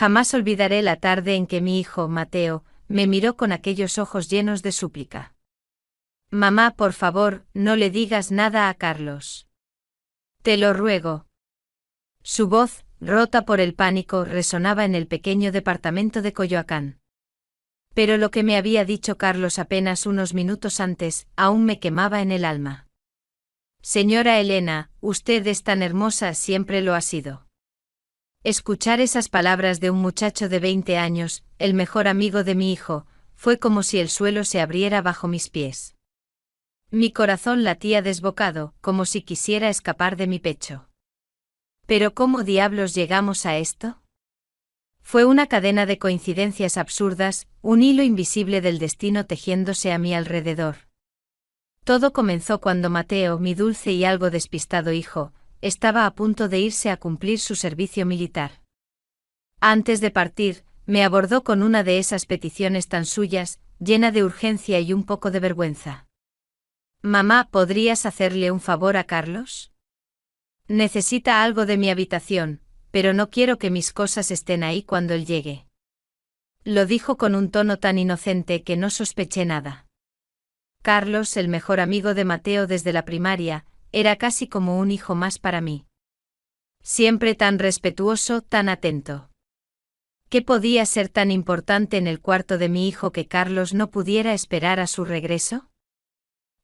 Jamás olvidaré la tarde en que mi hijo, Mateo, me miró con aquellos ojos llenos de súplica. Mamá, por favor, no le digas nada a Carlos. Te lo ruego. Su voz, rota por el pánico, resonaba en el pequeño departamento de Coyoacán. Pero lo que me había dicho Carlos apenas unos minutos antes, aún me quemaba en el alma. Señora Elena, usted es tan hermosa, siempre lo ha sido. Escuchar esas palabras de un muchacho de 20 años, el mejor amigo de mi hijo, fue como si el suelo se abriera bajo mis pies. Mi corazón latía desbocado, como si quisiera escapar de mi pecho. ¿Pero cómo diablos llegamos a esto? Fue una cadena de coincidencias absurdas, un hilo invisible del destino tejiéndose a mi alrededor. Todo comenzó cuando Mateo, mi dulce y algo despistado hijo, estaba a punto de irse a cumplir su servicio militar. Antes de partir, me abordó con una de esas peticiones tan suyas, llena de urgencia y un poco de vergüenza. Mamá, ¿podrías hacerle un favor a Carlos? Necesita algo de mi habitación, pero no quiero que mis cosas estén ahí cuando él llegue. Lo dijo con un tono tan inocente que no sospeché nada. Carlos, el mejor amigo de Mateo desde la primaria, era casi como un hijo más para mí. Siempre tan respetuoso, tan atento. ¿Qué podía ser tan importante en el cuarto de mi hijo que Carlos no pudiera esperar a su regreso?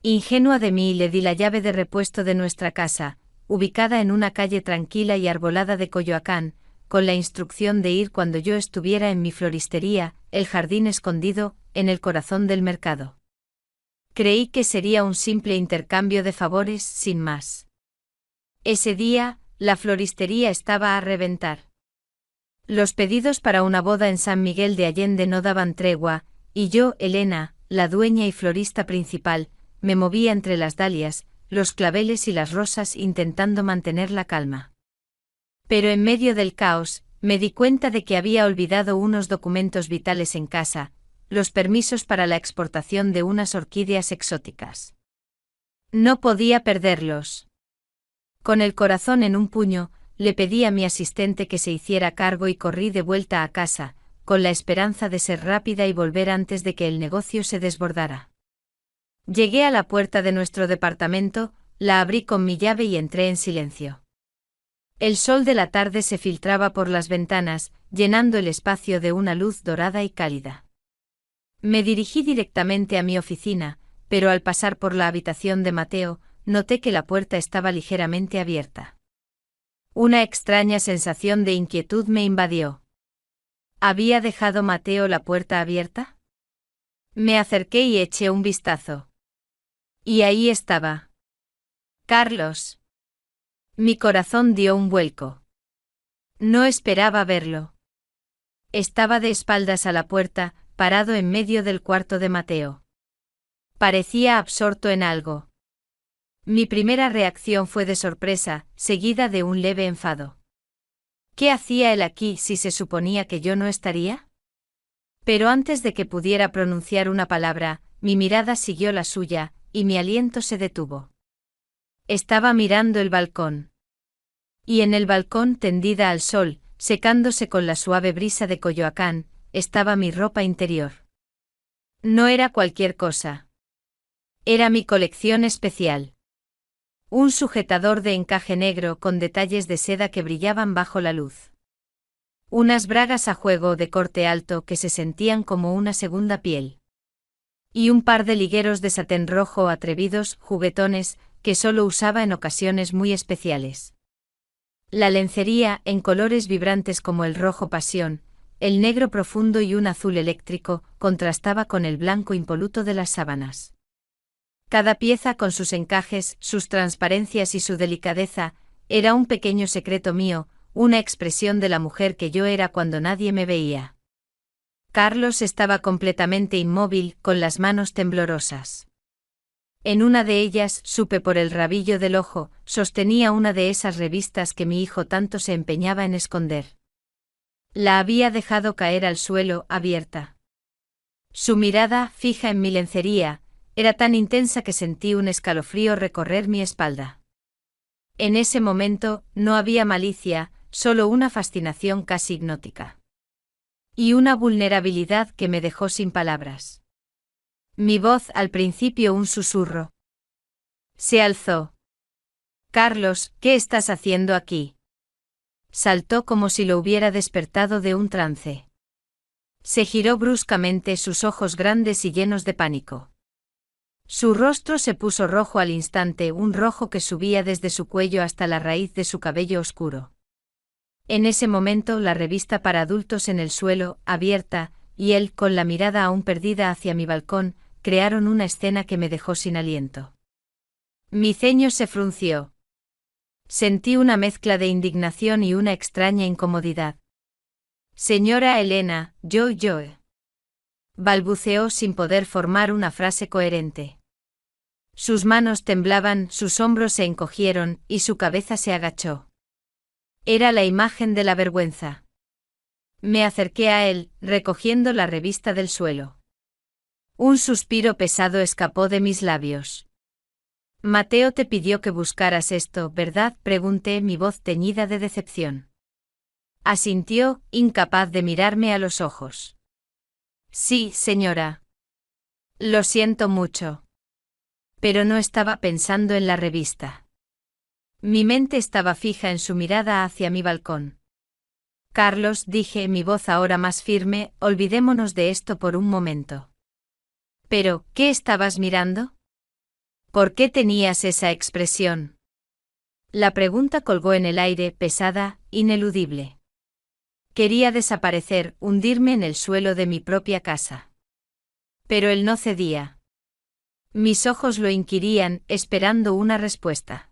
Ingenua de mí, le di la llave de repuesto de nuestra casa, ubicada en una calle tranquila y arbolada de Coyoacán, con la instrucción de ir cuando yo estuviera en mi floristería, el jardín escondido, en el corazón del mercado. Creí que sería un simple intercambio de favores, sin más. Ese día, la floristería estaba a reventar. Los pedidos para una boda en San Miguel de Allende no daban tregua, y yo, Elena, la dueña y florista principal, me movía entre las dalias, los claveles y las rosas intentando mantener la calma. Pero en medio del caos, me di cuenta de que había olvidado unos documentos vitales en casa, los permisos para la exportación de unas orquídeas exóticas. No podía perderlos. Con el corazón en un puño, le pedí a mi asistente que se hiciera cargo y corrí de vuelta a casa, con la esperanza de ser rápida y volver antes de que el negocio se desbordara. Llegué a la puerta de nuestro departamento, la abrí con mi llave y entré en silencio. El sol de la tarde se filtraba por las ventanas, llenando el espacio de una luz dorada y cálida. Me dirigí directamente a mi oficina, pero al pasar por la habitación de Mateo, noté que la puerta estaba ligeramente abierta. Una extraña sensación de inquietud me invadió. ¿Había dejado Mateo la puerta abierta? Me acerqué y eché un vistazo. Y ahí estaba. Carlos. Mi corazón dio un vuelco. No esperaba verlo. Estaba de espaldas a la puerta, parado en medio del cuarto de Mateo. Parecía absorto en algo. Mi primera reacción fue de sorpresa, seguida de un leve enfado. ¿Qué hacía él aquí si se suponía que yo no estaría? Pero antes de que pudiera pronunciar una palabra, mi mirada siguió la suya, y mi aliento se detuvo. Estaba mirando el balcón. Y en el balcón, tendida al sol, secándose con la suave brisa de Coyoacán, estaba mi ropa interior. No era cualquier cosa. Era mi colección especial. Un sujetador de encaje negro con detalles de seda que brillaban bajo la luz. Unas bragas a juego de corte alto que se sentían como una segunda piel. Y un par de ligueros de satén rojo atrevidos, juguetones, que solo usaba en ocasiones muy especiales. La lencería, en colores vibrantes como el rojo pasión, el negro profundo y un azul eléctrico, contrastaba con el blanco impoluto de las sábanas. Cada pieza con sus encajes, sus transparencias y su delicadeza, era un pequeño secreto mío, una expresión de la mujer que yo era cuando nadie me veía. Carlos estaba completamente inmóvil, con las manos temblorosas. En una de ellas, supe por el rabillo del ojo, sostenía una de esas revistas que mi hijo tanto se empeñaba en esconder. La había dejado caer al suelo, abierta. Su mirada, fija en mi lencería, era tan intensa que sentí un escalofrío recorrer mi espalda. En ese momento, no había malicia, solo una fascinación casi hipnótica. Y una vulnerabilidad que me dejó sin palabras. Mi voz al principio un susurro. Se alzó. Carlos, ¿qué estás haciendo aquí? Saltó como si lo hubiera despertado de un trance. Se giró bruscamente, sus ojos grandes y llenos de pánico. Su rostro se puso rojo al instante, un rojo que subía desde su cuello hasta la raíz de su cabello oscuro. En ese momento la revista para adultos en el suelo, abierta, y él, con la mirada aún perdida hacia mi balcón, crearon una escena que me dejó sin aliento. Mi ceño se frunció. Sentí una mezcla de indignación y una extraña incomodidad. Señora Elena, yo. Balbuceó sin poder formar una frase coherente. Sus manos temblaban, sus hombros se encogieron, y su cabeza se agachó. Era la imagen de la vergüenza. Me acerqué a él, recogiendo la revista del suelo. Un suspiro pesado escapó de mis labios. Mateo te pidió que buscaras esto, ¿verdad?, pregunté, mi voz teñida de decepción. Asintió, incapaz de mirarme a los ojos. Sí, señora. Lo siento mucho. Pero no estaba pensando en la revista. Mi mente estaba fija en su mirada hacia mi balcón. Carlos, dije, mi voz ahora más firme, olvidémonos de esto por un momento. Pero, ¿qué estabas mirando? ¿Por qué tenías esa expresión? La pregunta colgó en el aire, pesada, ineludible. Quería desaparecer, hundirme en el suelo de mi propia casa. Pero él no cedía. Mis ojos lo inquirían, esperando una respuesta.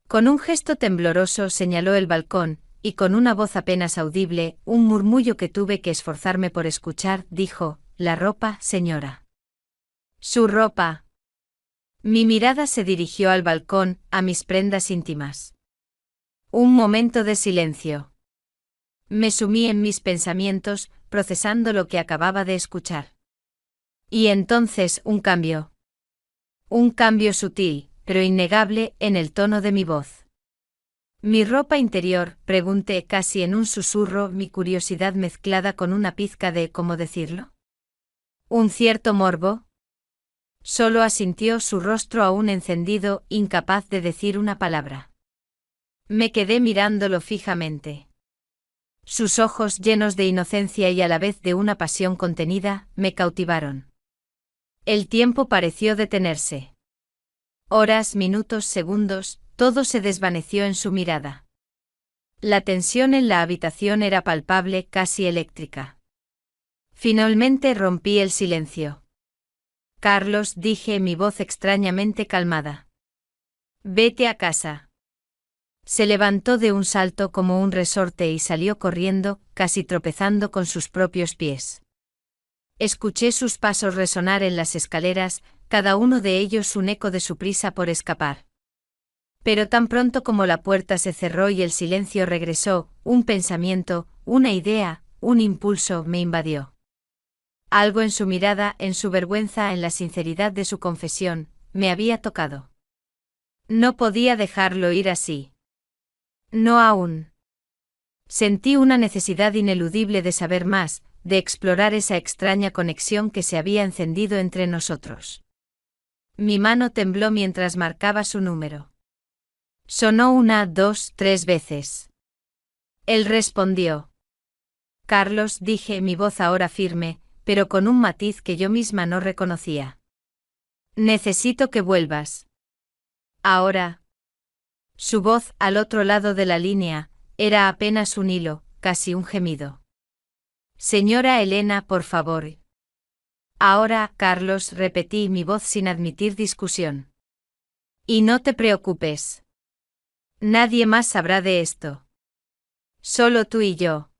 Con un gesto tembloroso señaló el balcón, y con una voz apenas audible, un murmullo que tuve que esforzarme por escuchar, dijo: «La ropa, señora». «¿Su ropa?» Mi mirada se dirigió al balcón, a mis prendas íntimas. Un momento de silencio. Me sumí en mis pensamientos, procesando lo que acababa de escuchar. Y entonces un cambio. Un cambio sutil, pero innegable, en el tono de mi voz. «¿Mi ropa interior?», pregunté casi en un susurro, mi curiosidad mezclada con una pizca de, ¿cómo decirlo?, un cierto morbo. Solo asintió, su rostro aún encendido, incapaz de decir una palabra. Me quedé mirándolo fijamente. Sus ojos, llenos de inocencia y a la vez de una pasión contenida, me cautivaron. El tiempo pareció detenerse. Horas, minutos, segundos, todo se desvaneció en su mirada. La tensión en la habitación era palpable, casi eléctrica. Finalmente rompí el silencio. «Carlos», dije, mi voz extrañamente calmada. «Vete a casa». Se levantó de un salto como un resorte y salió corriendo, casi tropezando con sus propios pies. Escuché sus pasos resonar en las escaleras, cada uno de ellos un eco de su prisa por escapar. Pero tan pronto como la puerta se cerró y el silencio regresó, un pensamiento, una idea, un impulso me invadió. Algo en su mirada, en su vergüenza, en la sinceridad de su confesión, me había tocado. No podía dejarlo ir así. No aún. Sentí una necesidad ineludible de saber más, de explorar esa extraña conexión que se había encendido entre nosotros. Mi mano tembló mientras marcaba su número. Sonó 1, 2, 3 veces. Él respondió. «Carlos», dije, mi voz ahora firme, pero con un matiz que yo misma no reconocía. «Necesito que vuelvas. Ahora». Su voz, al otro lado de la línea, era apenas un hilo, casi un gemido. «Señora Elena, por favor». «Ahora, Carlos», repetí, mi voz sin admitir discusión. «Y no te preocupes. Nadie más sabrá de esto. Solo tú y yo».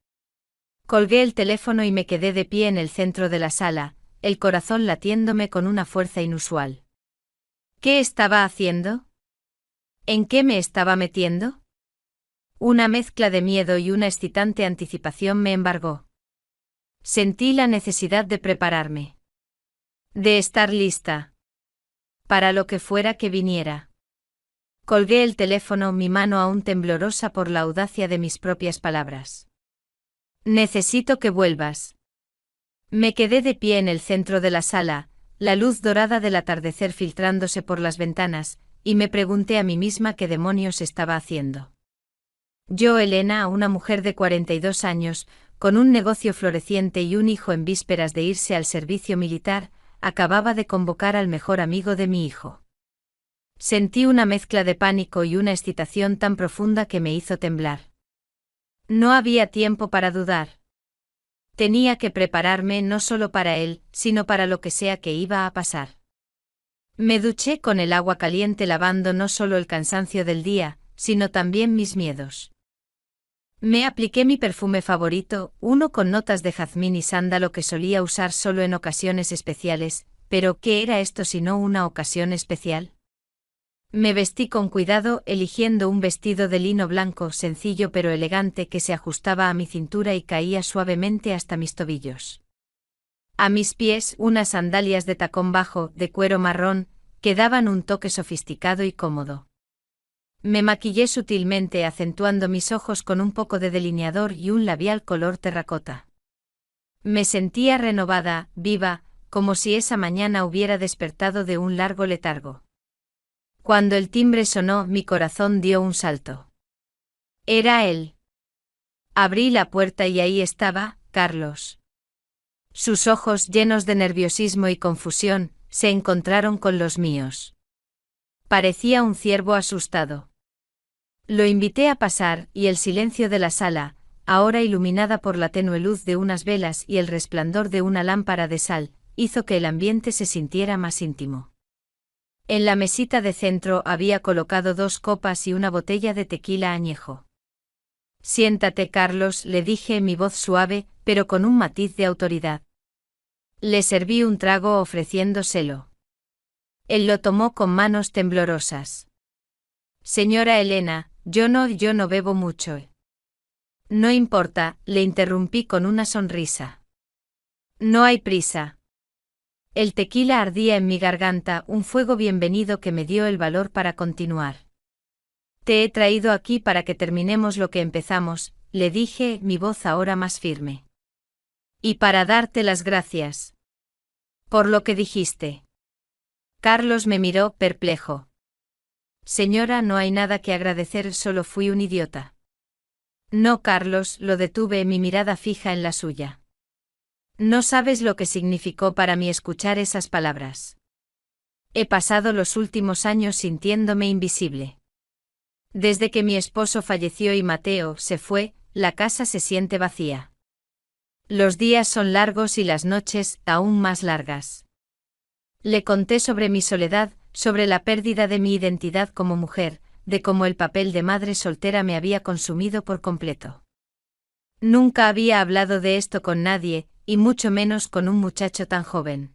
Colgué el teléfono y me quedé de pie en el centro de la sala, el corazón latiéndome con una fuerza inusual. ¿Qué estaba haciendo? ¿En qué me estaba metiendo? Una mezcla de miedo y una excitante anticipación me embargó. Sentí la necesidad de prepararme. De estar lista. Para lo que fuera que viniera. Colgué el teléfono, mi mano aún temblorosa por la audacia de mis propias palabras. Necesito que vuelvas. Me quedé de pie en el centro de la sala, la luz dorada del atardecer filtrándose por las ventanas, y me pregunté a mí misma qué demonios estaba haciendo. Yo, Elena, una mujer de 42 años, con un negocio floreciente y un hijo en vísperas de irse al servicio militar, acababa de convocar al mejor amigo de mi hijo. Sentí una mezcla de pánico y una excitación tan profunda que me hizo temblar. No había tiempo para dudar. Tenía que prepararme no solo para él, sino para lo que sea que iba a pasar. Me duché con el agua caliente lavando no solo el cansancio del día, sino también mis miedos. Me apliqué mi perfume favorito, uno con notas de jazmín y sándalo que solía usar solo en ocasiones especiales, pero ¿qué era esto sino una ocasión especial? Me vestí con cuidado, eligiendo un vestido de lino blanco sencillo pero elegante que se ajustaba a mi cintura y caía suavemente hasta mis tobillos. A mis pies unas sandalias de tacón bajo, de cuero marrón, que daban un toque sofisticado y cómodo. Me maquillé sutilmente acentuando mis ojos con un poco de delineador y un labial color terracota. Me sentía renovada, viva, como si esa mañana hubiera despertado de un largo letargo. Cuando el timbre sonó, mi corazón dio un salto. Era él. Abrí la puerta y ahí estaba, Carlos. Sus ojos, llenos de nerviosismo y confusión, se encontraron con los míos. Parecía un ciervo asustado. Lo invité a pasar, y el silencio de la sala, ahora iluminada por la tenue luz de unas velas y el resplandor de una lámpara de sal, hizo que el ambiente se sintiera más íntimo. En la mesita de centro había colocado 2 copas y una botella de tequila añejo. Siéntate, Carlos, le dije, mi voz suave, pero con un matiz de autoridad. Le serví un trago ofreciéndoselo. Él lo tomó con manos temblorosas. Señora Elena, yo no bebo mucho. No importa, le interrumpí con una sonrisa. No hay prisa. El tequila ardía en mi garganta, un fuego bienvenido que me dio el valor para continuar. Te he traído aquí para que terminemos lo que empezamos, le dije, mi voz ahora más firme. Y para darte las gracias. Por lo que dijiste. Carlos me miró perplejo. Señora, no hay nada que agradecer, solo fui un idiota. No, Carlos, lo detuve, mi mirada fija en la suya. No sabes lo que significó para mí escuchar esas palabras. He pasado los últimos años sintiéndome invisible. Desde que mi esposo falleció y Mateo se fue, la casa se siente vacía. Los días son largos y las noches aún más largas. Le conté sobre mi soledad, sobre la pérdida de mi identidad como mujer, de cómo el papel de madre soltera me había consumido por completo. Nunca había hablado de esto con nadie, y mucho menos con un muchacho tan joven.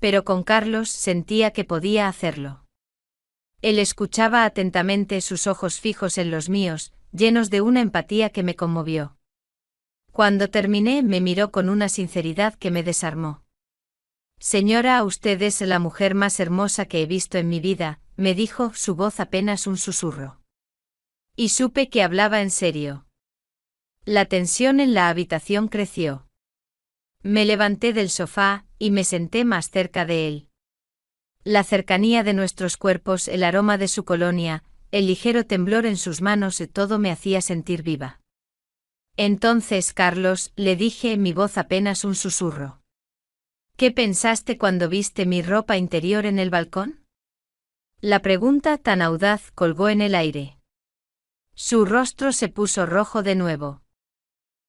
Pero con Carlos sentía que podía hacerlo. Él escuchaba atentamente, sus ojos fijos en los míos, llenos de una empatía que me conmovió. Cuando terminé, me miró con una sinceridad que me desarmó. Señora, usted es la mujer más hermosa que he visto en mi vida, me dijo, su voz apenas un susurro. Y supe que hablaba en serio. La tensión en la habitación creció. Me levanté del sofá, y me senté más cerca de él. La cercanía de nuestros cuerpos, el aroma de su colonia, el ligero temblor en sus manos, todo me hacía sentir viva. Entonces, Carlos, le dije, mi voz apenas un susurro. ¿Qué pensaste cuando viste mi ropa interior en el balcón? La pregunta tan audaz colgó en el aire. Su rostro se puso rojo de nuevo.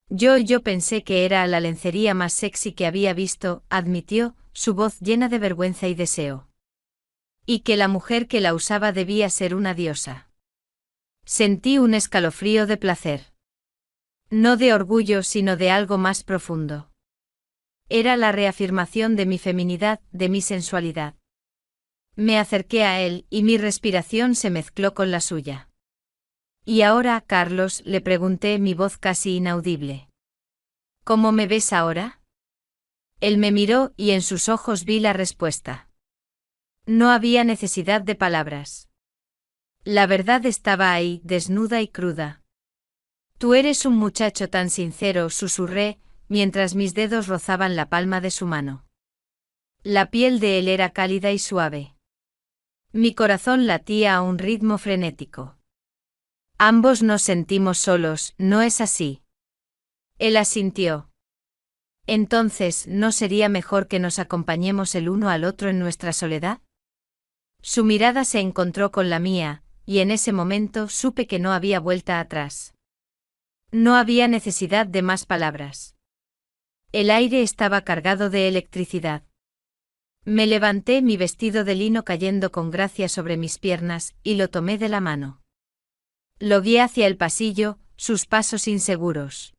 Yo pensé que era la lencería más sexy que había visto, admitió, su voz llena de vergüenza y deseo. Y que la mujer que la usaba debía ser una diosa. Sentí un escalofrío de placer. No de orgullo, sino de algo más profundo. Era la reafirmación de mi feminidad, de mi sensualidad. Me acerqué a él, y mi respiración se mezcló con la suya. ¿Y ahora, Carlos?, le pregunté, mi voz casi inaudible. ¿Cómo me ves ahora? Él me miró, y en sus ojos vi la respuesta. No había necesidad de palabras. La verdad estaba ahí, desnuda y cruda. Tú eres un muchacho tan sincero, susurré, mientras mis dedos rozaban la palma de su mano. La piel de él era cálida y suave. Mi corazón latía a un ritmo frenético. Ambos nos sentimos solos, ¿no es así? Él asintió. Entonces, ¿no sería mejor que nos acompañemos el uno al otro en nuestra soledad? Su mirada se encontró con la mía, y en ese momento supe que no había vuelta atrás. No había necesidad de más palabras. El aire estaba cargado de electricidad. Me levanté, mi vestido de lino cayendo con gracia sobre mis piernas, y lo tomé de la mano. Lo guié hacia el pasillo, sus pasos inseguros.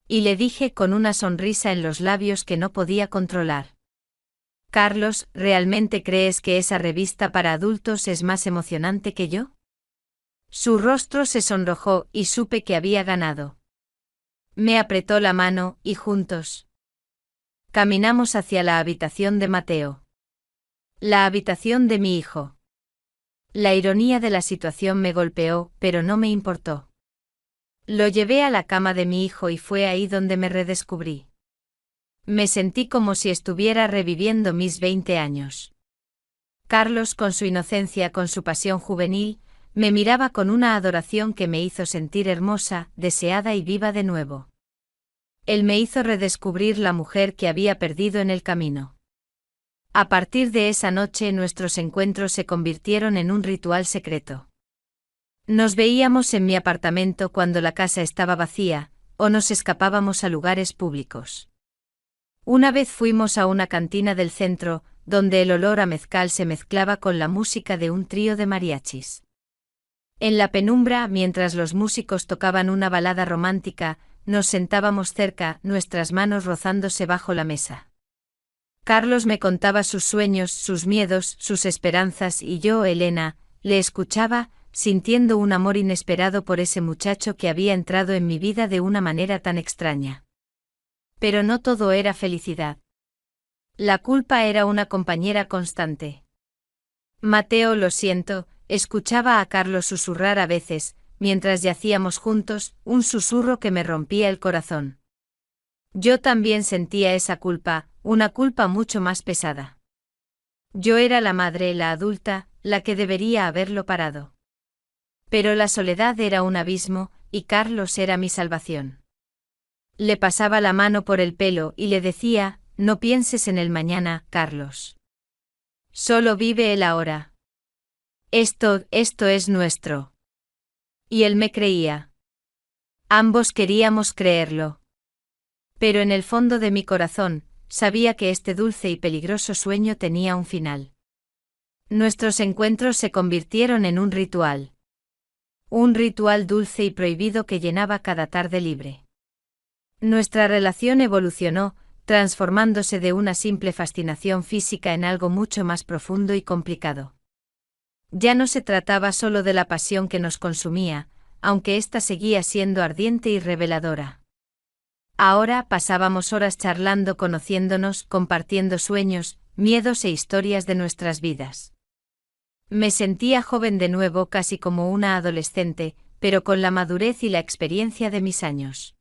Y le dije con una sonrisa en los labios que no podía controlar. Carlos, ¿realmente crees que esa revista para adultos es más emocionante que yo? Su rostro se sonrojó y supe que había ganado. Me apretó la mano, y juntos caminamos hacia la habitación de Mateo. La habitación de mi hijo. La ironía de la situación me golpeó, pero no me importó. Lo llevé a la cama de mi hijo y fue ahí donde me redescubrí. Me sentí como si estuviera reviviendo mis 20 años. Carlos, con su inocencia, con su pasión juvenil, me miraba con una adoración que me hizo sentir hermosa, deseada y viva de nuevo. Él me hizo redescubrir la mujer que había perdido en el camino. A partir de esa noche nuestros encuentros se convirtieron en un ritual secreto. Nos veíamos en mi apartamento cuando la casa estaba vacía, o nos escapábamos a lugares públicos. Una vez fuimos a una cantina del centro, donde el olor a mezcal se mezclaba con la música de un trío de mariachis. En la penumbra, mientras los músicos tocaban una balada romántica, nos sentábamos cerca, nuestras manos rozándose bajo la mesa. Carlos me contaba sus sueños, sus miedos, sus esperanzas y yo, Elena, le escuchaba, sintiendo un amor inesperado por ese muchacho que había entrado en mi vida de una manera tan extraña. Pero no todo era felicidad. La culpa era una compañera constante. Mateo, lo siento, escuchaba a Carlos susurrar a veces, mientras yacíamos juntos, un susurro que me rompía el corazón. Yo también sentía esa culpa, una culpa mucho más pesada. Yo era la madre, la adulta, la que debería haberlo parado. Pero la soledad era un abismo, y Carlos era mi salvación. Le pasaba la mano por el pelo y le decía, no pienses en el mañana, Carlos. Solo vive el ahora. Esto es nuestro. Y él me creía. Ambos queríamos creerlo. Pero en el fondo de mi corazón, sabía que este dulce y peligroso sueño tenía un final. Nuestros encuentros se convirtieron en un ritual. Un ritual dulce y prohibido que llenaba cada tarde libre. Nuestra relación evolucionó, transformándose de una simple fascinación física en algo mucho más profundo y complicado. Ya no se trataba solo de la pasión que nos consumía, aunque ésta seguía siendo ardiente y reveladora. Ahora pasábamos horas charlando, conociéndonos, compartiendo sueños, miedos e historias de nuestras vidas. Me sentía joven de nuevo, casi como una adolescente, pero con la madurez y la experiencia de mis años.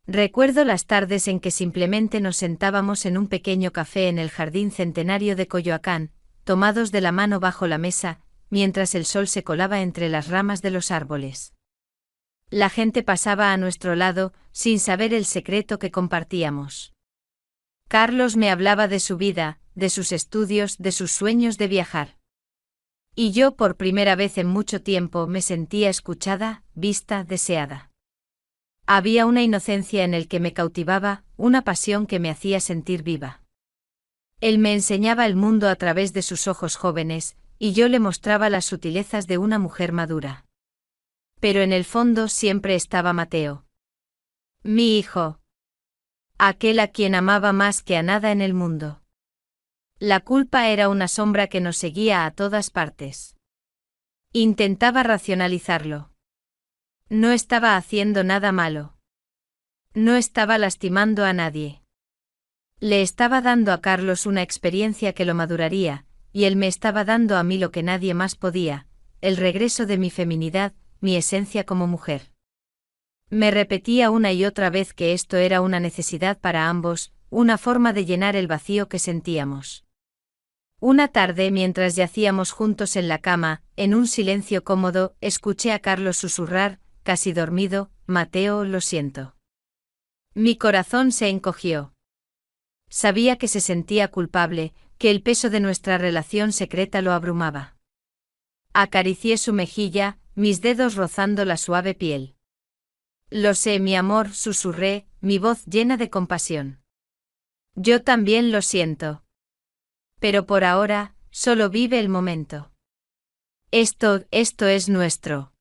Recuerdo las tardes en que simplemente nos sentábamos en un pequeño café en el jardín centenario de Coyoacán, tomados de la mano bajo la mesa, mientras el sol se colaba entre las ramas de los árboles. La gente pasaba a nuestro lado, sin saber el secreto que compartíamos. Carlos me hablaba de su vida, de sus estudios, de sus sueños de viajar. Y yo, por primera vez en mucho tiempo, me sentía escuchada, vista, deseada. Había una inocencia en el que me cautivaba, una pasión que me hacía sentir viva. Él me enseñaba el mundo a través de sus ojos jóvenes, y yo le mostraba las sutilezas de una mujer madura. Pero en el fondo siempre estaba Mateo. Mi hijo. Aquel a quien amaba más que a nada en el mundo. La culpa era una sombra que nos seguía a todas partes. Intentaba racionalizarlo. No estaba haciendo nada malo. No estaba lastimando a nadie. Le estaba dando a Carlos una experiencia que lo maduraría, y él me estaba dando a mí lo que nadie más podía, el regreso de mi feminidad, mi esencia como mujer. Me repetía una y otra vez que esto era una necesidad para ambos, una forma de llenar el vacío que sentíamos. Una tarde, mientras yacíamos juntos en la cama, en un silencio cómodo, escuché a Carlos susurrar, casi dormido: «Mateo, lo siento». Mi corazón se encogió. Sabía que se sentía culpable, que el peso de nuestra relación secreta lo abrumaba. Acaricié su mejilla, mis dedos rozando la suave piel. «Lo sé, mi amor», susurré, mi voz llena de compasión. «Yo también lo siento. Pero por ahora, solo vive el momento. Esto es nuestro».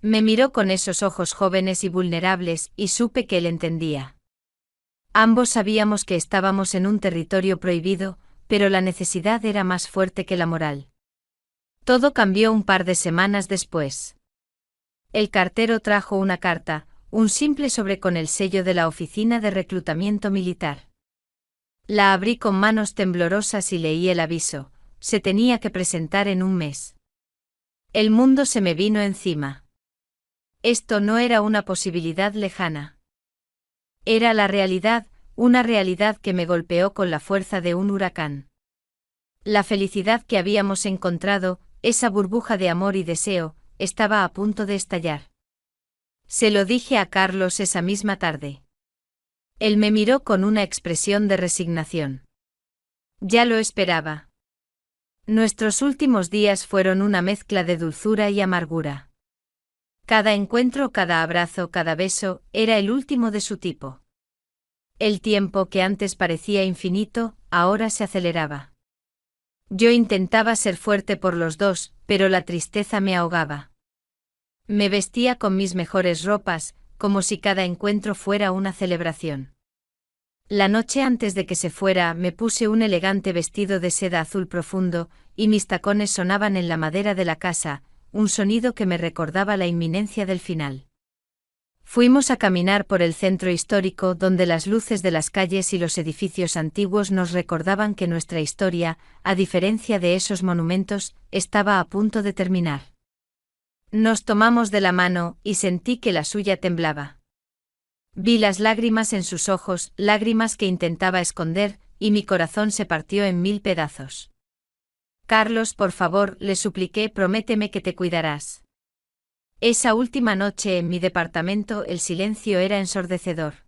Me miró con esos ojos jóvenes y vulnerables, y supe que él entendía. Ambos sabíamos que estábamos en un territorio prohibido, pero la necesidad era más fuerte que la moral. Todo cambió un par de semanas después. El cartero trajo una carta, un simple sobre con el sello de la oficina de reclutamiento militar. La abrí con manos temblorosas y leí el aviso: se tenía que presentar en un mes. El mundo se me vino encima. Esto no era una posibilidad lejana. Era la realidad, una realidad que me golpeó con la fuerza de un huracán. La felicidad que habíamos encontrado, esa burbuja de amor y deseo, estaba a punto de estallar. Se lo dije a Carlos esa misma tarde. Él me miró con una expresión de resignación. Ya lo esperaba. Nuestros últimos días fueron una mezcla de dulzura y amargura. Cada encuentro, cada abrazo, cada beso, era el último de su tipo. El tiempo que antes parecía infinito, ahora se aceleraba. Yo intentaba ser fuerte por los dos, pero la tristeza me ahogaba. Me vestía con mis mejores ropas, como si cada encuentro fuera una celebración. La noche antes de que se fuera, me puse un elegante vestido de seda azul profundo, y mis tacones sonaban en la madera de la casa, un sonido que me recordaba la inminencia del final. Fuimos a caminar por el centro histórico, donde las luces de las calles y los edificios antiguos nos recordaban que nuestra historia, a diferencia de esos monumentos, estaba a punto de terminar. Nos tomamos de la mano, y sentí que la suya temblaba. Vi las lágrimas en sus ojos, lágrimas que intentaba esconder, y mi corazón se partió en 1000 pedazos. «Carlos, por favor», le supliqué, «prométeme que te cuidarás». Esa última noche en mi departamento el silencio era ensordecedor.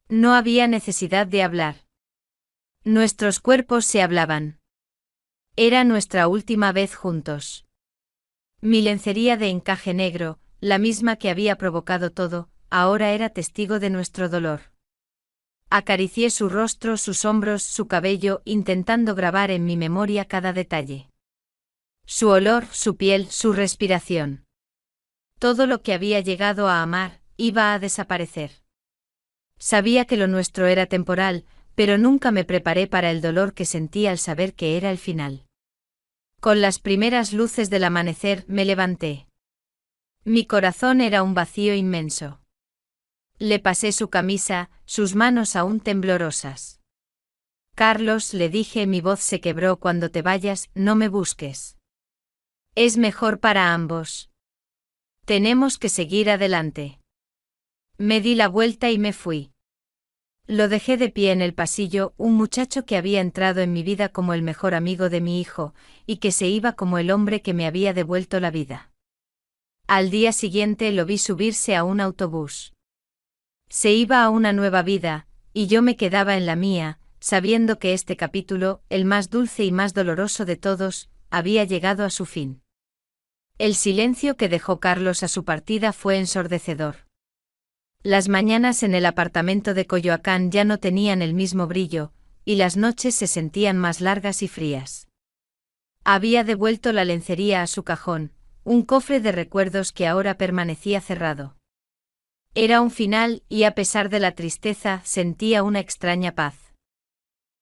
No había necesidad de hablar. Nuestros cuerpos se hablaban. Era nuestra última vez juntos. Mi lencería de encaje negro, la misma que había provocado todo, ahora era testigo de nuestro dolor. Acaricié su rostro, sus hombros, su cabello, intentando grabar en mi memoria cada detalle. Su olor, su piel, su respiración. Todo lo que había llegado a amar, iba a desaparecer. Sabía que lo nuestro era temporal, pero nunca me preparé para el dolor que sentí al saber que era el final. Con las primeras luces del amanecer me levanté. Mi corazón era un vacío inmenso. Le pasé su camisa, sus manos aún temblorosas. «Carlos», le dije, mi voz se quebró, «cuando te vayas, no me busques. Es mejor para ambos. Tenemos que seguir adelante». Me di la vuelta y me fui. Lo dejé de pie en el pasillo, un muchacho que había entrado en mi vida como el mejor amigo de mi hijo, y que se iba como el hombre que me había devuelto la vida. Al día siguiente lo vi subirse a un autobús. Se iba a una nueva vida, y yo me quedaba en la mía, sabiendo que este capítulo, el más dulce y más doloroso de todos, había llegado a su fin. El silencio que dejó Carlos a su partida fue ensordecedor. Las mañanas en el apartamento de Coyoacán ya no tenían el mismo brillo, y las noches se sentían más largas y frías. Había devuelto la lencería a su cajón, un cofre de recuerdos que ahora permanecía cerrado. Era un final, y a pesar de la tristeza, sentía una extraña paz.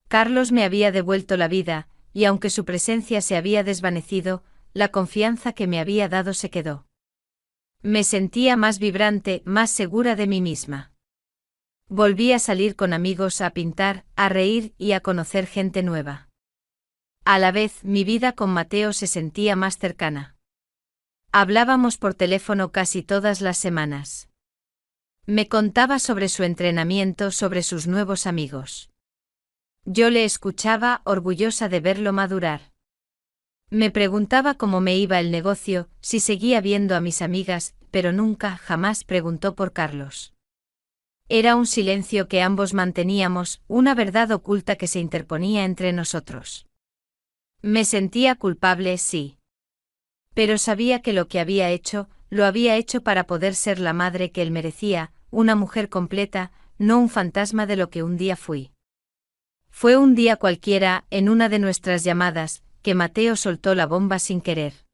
Carlos me había devuelto la vida, y aunque su presencia se había desvanecido, la confianza que me había dado se quedó. Me sentía más vibrante, más segura de mí misma. Volví a salir con amigos, a pintar, a reír y a conocer gente nueva. A la vez, mi vida con Mateo se sentía más cercana. Hablábamos por teléfono casi todas las semanas. Me contaba sobre su entrenamiento, sobre sus nuevos amigos. Yo le escuchaba, orgullosa de verlo madurar. Me preguntaba cómo me iba el negocio, si seguía viendo a mis amigas, pero nunca, jamás preguntó por Carlos. Era un silencio que ambos manteníamos, una verdad oculta que se interponía entre nosotros. Me sentía culpable, sí. Pero sabía que lo que había hecho, lo había hecho para poder ser la madre que él merecía, una mujer completa, no un fantasma de lo que un día fui. Fue un día cualquiera, en una de nuestras llamadas, que Mateo soltó la bomba sin querer.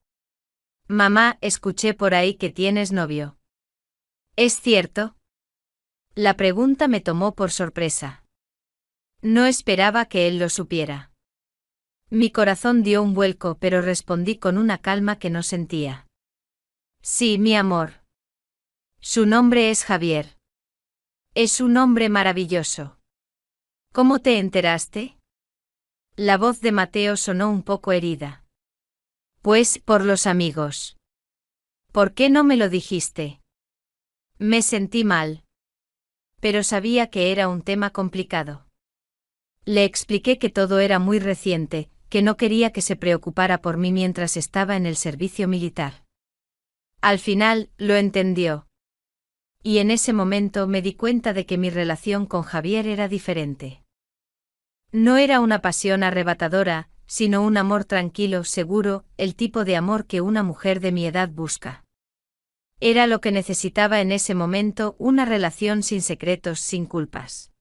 Mamá, escuché por ahí que tienes novio. ¿Es cierto? La pregunta me tomó por sorpresa. No esperaba que él lo supiera. Mi corazón dio un vuelco, pero respondí con una calma que no sentía. Sí, mi amor. Su nombre es Javier. Es un hombre maravilloso. ¿Cómo te enteraste? La voz de Mateo sonó un poco herida. Pues, por los amigos. ¿Por qué no me lo dijiste? Me sentí mal. Pero sabía que era un tema complicado. Le expliqué que todo era muy reciente, que no quería que se preocupara por mí mientras estaba en el servicio militar. Al final, lo entendió. Y en ese momento me di cuenta de que mi relación con Javier era diferente. No era una pasión arrebatadora, sino un amor tranquilo, seguro, el tipo de amor que una mujer de mi edad busca. Era lo que necesitaba en ese momento, una relación sin secretos, sin culpas.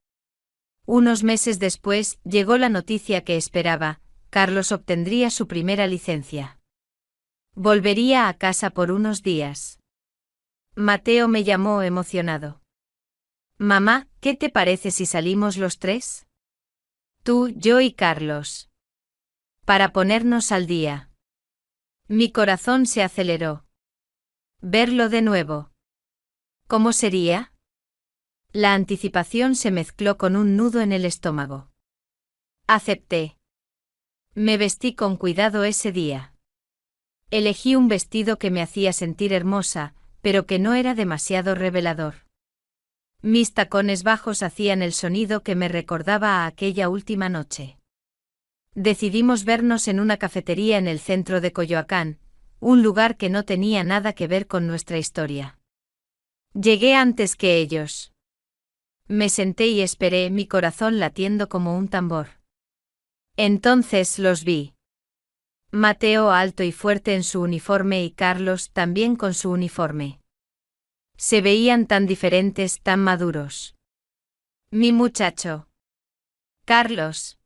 Unos meses después, llegó la noticia que esperaba: Carlos obtendría su primera licencia. Volvería a casa por unos días. Mateo me llamó emocionado. Mamá, ¿qué te parece si salimos los tres? Tú, yo y Carlos. Para ponernos al día. Mi corazón se aceleró. Verlo de nuevo. ¿Cómo sería? La anticipación se mezcló con un nudo en el estómago. Acepté. Me vestí con cuidado ese día. Elegí un vestido que me hacía sentir hermosa, pero que no era demasiado revelador. Mis tacones bajos hacían el sonido que me recordaba a aquella última noche. Decidimos vernos en una cafetería en el centro de Coyoacán, un lugar que no tenía nada que ver con nuestra historia. Llegué antes que ellos. Me senté y esperé, mi corazón latiendo como un tambor. Entonces los vi. Mateo alto y fuerte en su uniforme y Carlos también con su uniforme. Se veían tan diferentes, tan maduros. Mi muchacho. Carlos.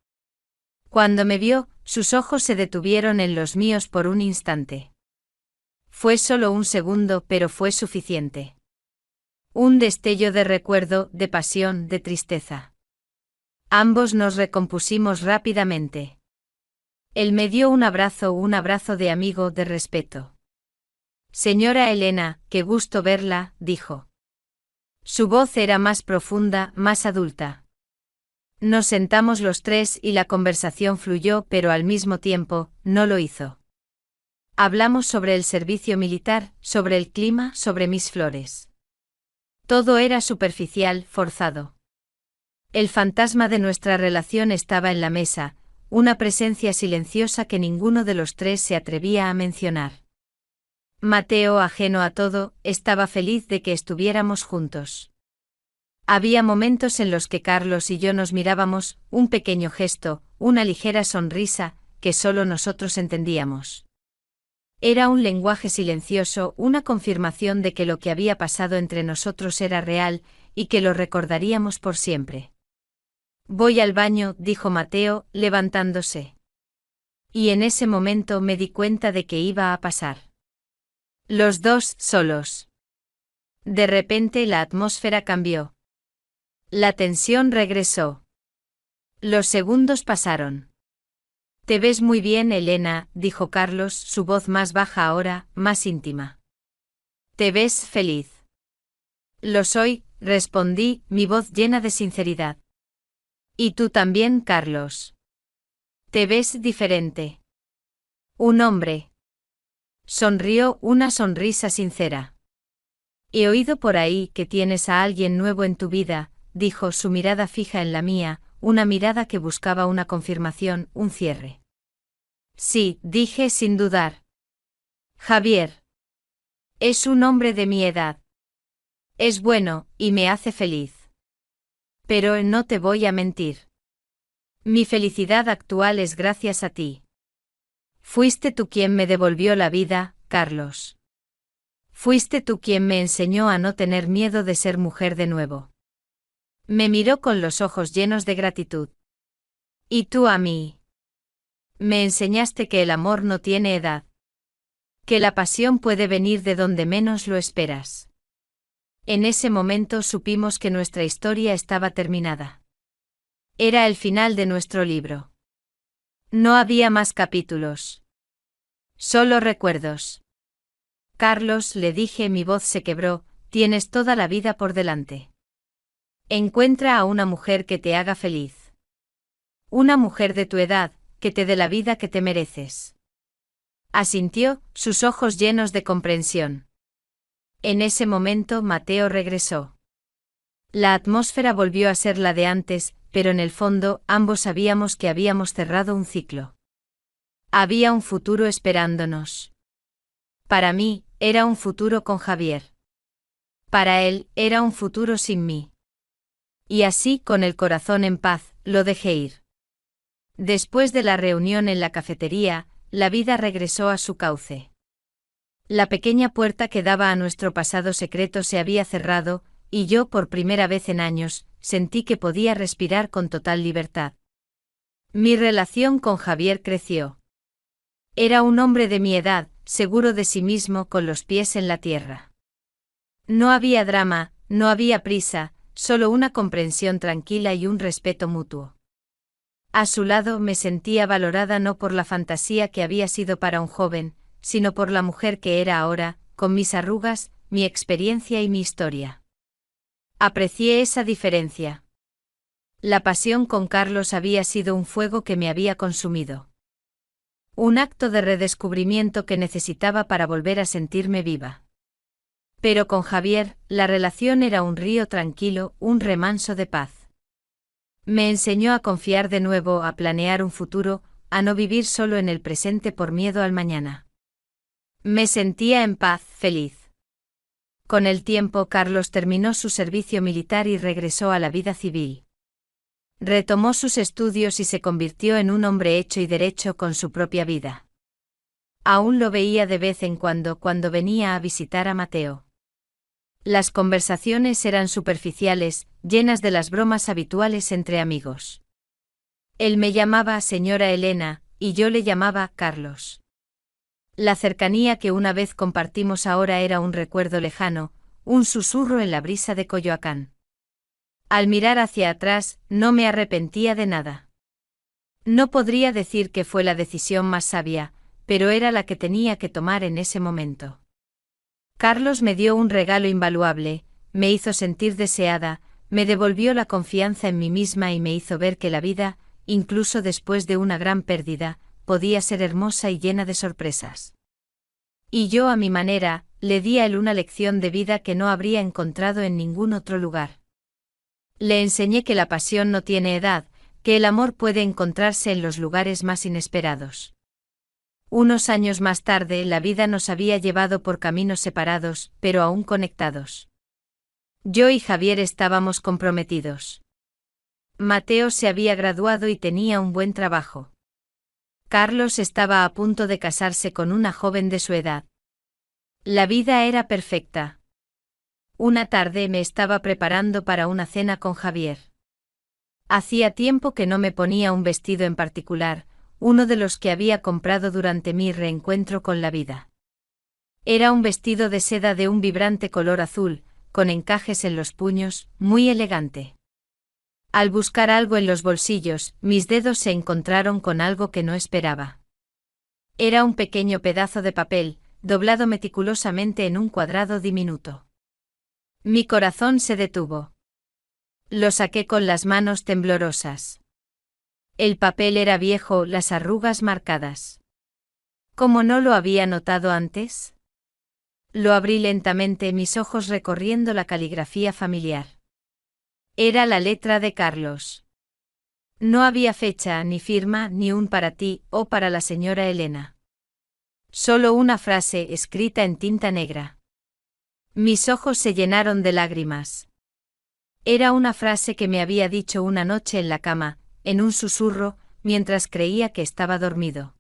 Cuando me vio, sus ojos se detuvieron en los míos por un instante. Fue solo un segundo, pero fue suficiente. Un destello de recuerdo, de pasión, de tristeza. Ambos nos recompusimos rápidamente. Él me dio un abrazo de amigo, de respeto. Señora Elena, qué gusto verla, dijo. Su voz era más profunda, más adulta. Nos sentamos los tres y la conversación fluyó, pero al mismo tiempo, no lo hizo. Hablamos sobre el servicio militar, sobre el clima, sobre mis flores. Todo era superficial, forzado. El fantasma de nuestra relación estaba en la mesa, una presencia silenciosa que ninguno de los tres se atrevía a mencionar. Mateo, ajeno a todo, estaba feliz de que estuviéramos juntos. Había momentos en los que Carlos y yo nos mirábamos, un pequeño gesto, una ligera sonrisa, que solo nosotros entendíamos. Era un lenguaje silencioso, una confirmación de que lo que había pasado entre nosotros era real, y que lo recordaríamos por siempre. Voy al baño, dijo Mateo, levantándose. Y en ese momento me di cuenta de que iba a pasar. Los dos, solos. De repente la atmósfera cambió. La tensión regresó. Los segundos pasaron. Te ves muy bien, Elena, dijo Carlos, su voz más baja ahora, más íntima. Te ves feliz. Lo soy, respondí, mi voz llena de sinceridad. Y tú también, Carlos. Te ves diferente. Un hombre. Sonrió, una sonrisa sincera. He oído por ahí que tienes a alguien nuevo en tu vida, dijo, su mirada fija en la mía, una mirada que buscaba una confirmación, un cierre. Sí, dije sin dudar. Javier. Es un hombre de mi edad. Es bueno, y me hace feliz. Pero no te voy a mentir. Mi felicidad actual es gracias a ti. Fuiste tú quien me devolvió la vida, Carlos. Fuiste tú quien me enseñó a no tener miedo de ser mujer de nuevo. Me miró con los ojos llenos de gratitud. ¿Y tú a mí? Me enseñaste que el amor no tiene edad. Que la pasión puede venir de donde menos lo esperas. En ese momento supimos que nuestra historia estaba terminada. Era el final de nuestro libro. No había más capítulos. Solo recuerdos. Carlos, le dije, mi voz se quebró, tienes toda la vida por delante. Encuentra a una mujer que te haga feliz. Una mujer de tu edad, que te dé la vida que te mereces. Asintió, sus ojos llenos de comprensión. En ese momento Mateo regresó. La atmósfera volvió a ser la de antes, pero en el fondo ambos sabíamos que habíamos cerrado un ciclo. Había un futuro esperándonos. Para mí, era un futuro con Javier. Para él, era un futuro sin mí. Y así, con el corazón en paz, lo dejé ir. Después de la reunión en la cafetería, la vida regresó a su cauce. La pequeña puerta que daba a nuestro pasado secreto se había cerrado, y yo, por primera vez en años, sentí que podía respirar con total libertad. Mi relación con Javier creció. Era un hombre de mi edad, seguro de sí mismo, con los pies en la tierra. No había drama, no había prisa, solo una comprensión tranquila y un respeto mutuo. A su lado me sentía valorada no por la fantasía que había sido para un joven, sino por la mujer que era ahora, con mis arrugas, mi experiencia y mi historia. Aprecié esa diferencia. La pasión con Carlos había sido un fuego que me había consumido. Un acto de redescubrimiento que necesitaba para volver a sentirme viva. Pero con Javier, la relación era un río tranquilo, un remanso de paz. Me enseñó a confiar de nuevo, a planear un futuro, a no vivir solo en el presente por miedo al mañana. Me sentía en paz, feliz. Con el tiempo, Carlos terminó su servicio militar y regresó a la vida civil. Retomó sus estudios y se convirtió en un hombre hecho y derecho con su propia vida. Aún lo veía de vez en cuando venía a visitar a Mateo. Las conversaciones eran superficiales, llenas de las bromas habituales entre amigos. Él me llamaba señora Elena, y yo le llamaba Carlos. La cercanía que una vez compartimos ahora era un recuerdo lejano, un susurro en la brisa de Coyoacán. Al mirar hacia atrás, no me arrepentía de nada. No podría decir que fue la decisión más sabia, pero era la que tenía que tomar en ese momento. Carlos me dio un regalo invaluable, me hizo sentir deseada, me devolvió la confianza en mí misma y me hizo ver que la vida, incluso después de una gran pérdida, podía ser hermosa y llena de sorpresas. Y yo, a mi manera, le di a él una lección de vida que no habría encontrado en ningún otro lugar. Le enseñé que la pasión no tiene edad, que el amor puede encontrarse en los lugares más inesperados. Unos años más tarde, la vida nos había llevado por caminos separados, pero aún conectados. Yo y Javier estábamos comprometidos. Mateo se había graduado y tenía un buen trabajo. Carlos estaba a punto de casarse con una joven de su edad. La vida era perfecta. Una tarde me estaba preparando para una cena con Javier. Hacía tiempo que no me ponía un vestido en particular, uno de los que había comprado durante mi reencuentro con la vida. Era un vestido de seda de un vibrante color azul, con encajes en los puños, muy elegante. Al buscar algo en los bolsillos, mis dedos se encontraron con algo que no esperaba. Era un pequeño pedazo de papel, doblado meticulosamente en un cuadrado diminuto. Mi corazón se detuvo. Lo saqué con las manos temblorosas. El papel era viejo, las arrugas marcadas. ¿Cómo no lo había notado antes? Lo abrí lentamente, mis ojos recorriendo la caligrafía familiar. Era la letra de Carlos. No había fecha, ni firma, ni un para ti o para la señora Elena. Solo una frase escrita en tinta negra. Mis ojos se llenaron de lágrimas. Era una frase que me había dicho una noche en la cama, en un susurro, mientras creía que estaba dormido.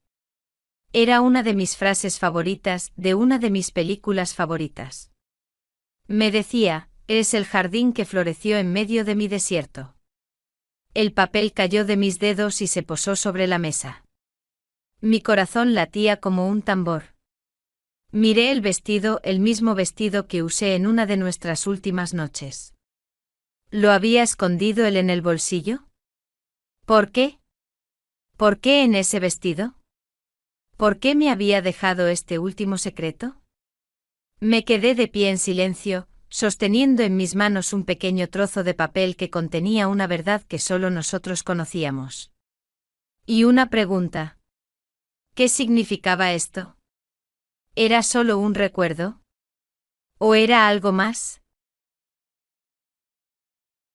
Era una de mis frases favoritas, de una de mis películas favoritas. Me decía, es el jardín que floreció en medio de mi desierto. El papel cayó de mis dedos y se posó sobre la mesa. Mi corazón latía como un tambor. Miré el vestido, el mismo vestido que usé en una de nuestras últimas noches. ¿Lo había escondido él en el bolsillo? ¿Por qué? ¿Por qué en ese vestido? ¿Por qué me había dejado este último secreto? Me quedé de pie en silencio, sosteniendo en mis manos un pequeño trozo de papel que contenía una verdad que solo nosotros conocíamos. Y una pregunta. ¿Qué significaba esto? ¿Era solo un recuerdo? ¿O era algo más?